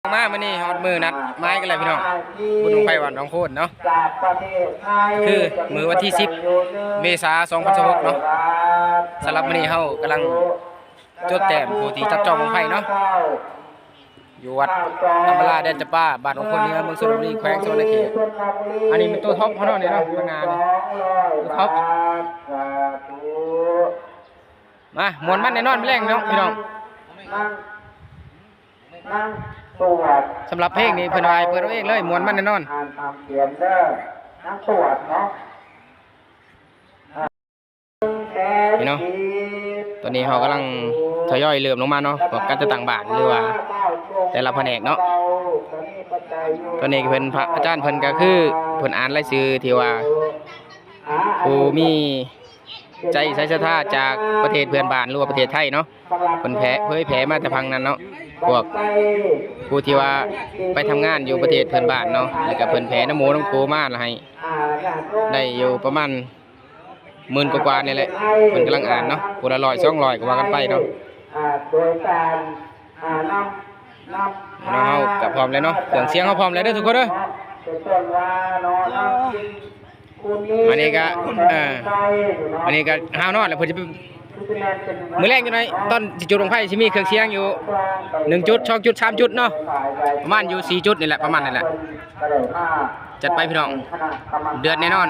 มามื่อนี้ฮอดมือนัดไม้กันเลยพี่น้องบุญลงไปวันน้องโคตรเนาะคือมือวันที่10 เมษายน 2016เนาะสำหรับมื่อนี้เฮากำลังจดแต้มผู้ที่จับจองวงไพ่เนาะอยู่วัดอัมบาลาแดนจำปาบ้านของคนเนื้อเมืองสุรินทร์แขวงสวรรณเขตอันนี้เป็นตัวท็อปเขาเนาะเนี่ยเนาะทางงานตัวท็อปมามวนมันแน่นอนไม่แรงเนาะพี่น้องสำหรับเพลงนี้เพิ่นวายเปิดเอาเองเลยมวนมันแน่นอนพี่น้องตอนนี้เขากำลังทยอยเริ่มลงมาเนาะพวกการจะต่างบ้านหรือว่าแต่ละแผนกเนาะตอนนี้เพิ่นพระอาจารย์เพิ่นก็คือเพิ่นอ่านรายชื่อที่ว่าผู้มีใจใส่ศรัทธาจากประเทศเพื่อนบ้านหรือว่าประเทศไทยเนาะเพิ่นเผยแผ่มาแต่พังนั้นเนาะพวกผู้ที่ว่าไปทำงานอยู่ประเทศเพื่อนบ้านเนาะแล้วก็เพิ่นแผ่น้ำโมน้ำโคมาให้ได้อยู่ประมาณ10,000 กว่านี่แหละเพิ่นกำลังอ่านเนาะคนละ100 200ก็ว่ากันไปเนาะเฮาก็พร้อมแล้วเนาะเครื่องเสียงเฮาพร้อมแล้วเด้อทุกคนเด้ออันนี้ก็ห้าวนอนแล้วเพิ่นจะมื้อแรกอยู่ไหนตอนสิจุดลงไฟสิมีเครื่องเสียงอยู่1จุด2จุด3จุดเนาะประมาณอยู่4จุดนี่แหละประมาณนั่นแหละจัดไปพี่น้องเดือดแน่นอน